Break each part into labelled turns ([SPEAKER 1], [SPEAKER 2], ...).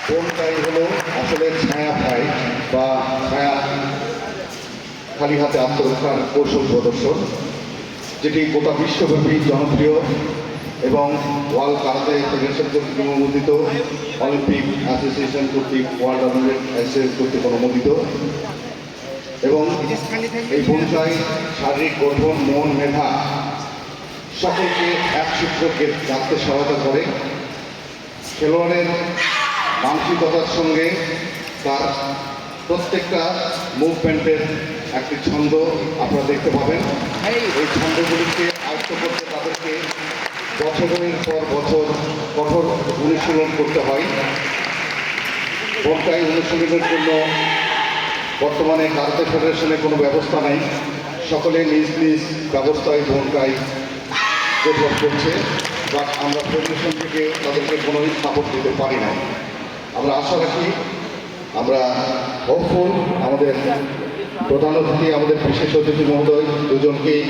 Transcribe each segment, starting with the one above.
[SPEAKER 1] কোনটাই হলো আসলে ছায়া ভাই বা ছায়া খালি হাতে আত্মরক্ষার কৌশল প্রদর্শন, যেটি গোটা বিশ্বব্যাপী জনপ্রিয় এবং ওয়ার্ল্ড কারাতে ফেডারেশন কর্তৃক অনুমোদিত, অলিম্পিক অ্যাসোসিয়েশন কর্তৃক, ওয়ার্ল্ড অ্যাসোসিয়েশন কর্তৃক অনুমোদিত। এবং এই পরিচয় শারীরিক গঠন, মন, মেধা সকলকে এক সূত্রকে রাখতে সহায়তা করে। খেলোয়াড়ের মানসিকতার সঙ্গে তার প্রত্যেকটা মুভমেন্টের একটি ছন্দ আপনারা দেখতে পাবেন। এই ছন্দগুলিকে আয়ত্ত করতে তাদেরকে বছরের পর বছর কঠোর অনুশীলন করতে হয়। বোনকাই অনুশীলনের জন্য বর্তমানে কারাতে ফেডারেশনের কোনো ব্যবস্থা নেই, সকলে নিজ নিজ ব্যবস্থায় বোনকাই ডেভেলপ করছে, বাট আমরা ফেডারেশন থেকে তাদেরকে কোনোই সাপোর্ট দিতে পারি না। আমরা আশা রাখি, আমরা হোপফুল, আমাদের প্রধান অতিথি, আমাদের বিশেষ অতিথি মহোদয় দুজনকেই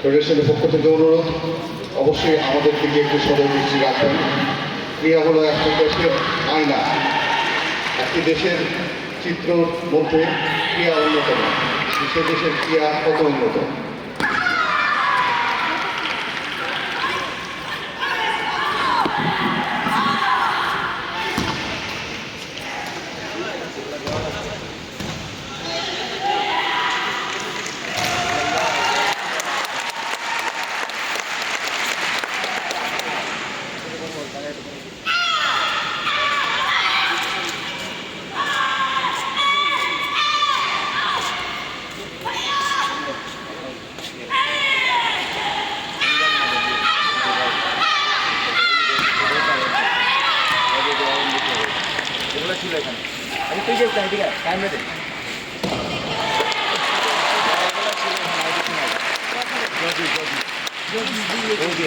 [SPEAKER 1] ফেডারেশনের পক্ষ থেকে অনুরোধ, অবশ্যই আমাদের দিকে একটু সদয় দৃষ্টি রাখবেন। ক্রীড়া হলো একটা দেশের আয়না, একটি দেশের চিত্রর মধ্যে ক্রীড়া অন্যতম, সে দেশের ক্রীড়া কত উন্নত।
[SPEAKER 2] তুই যে টাইম রেটে যদি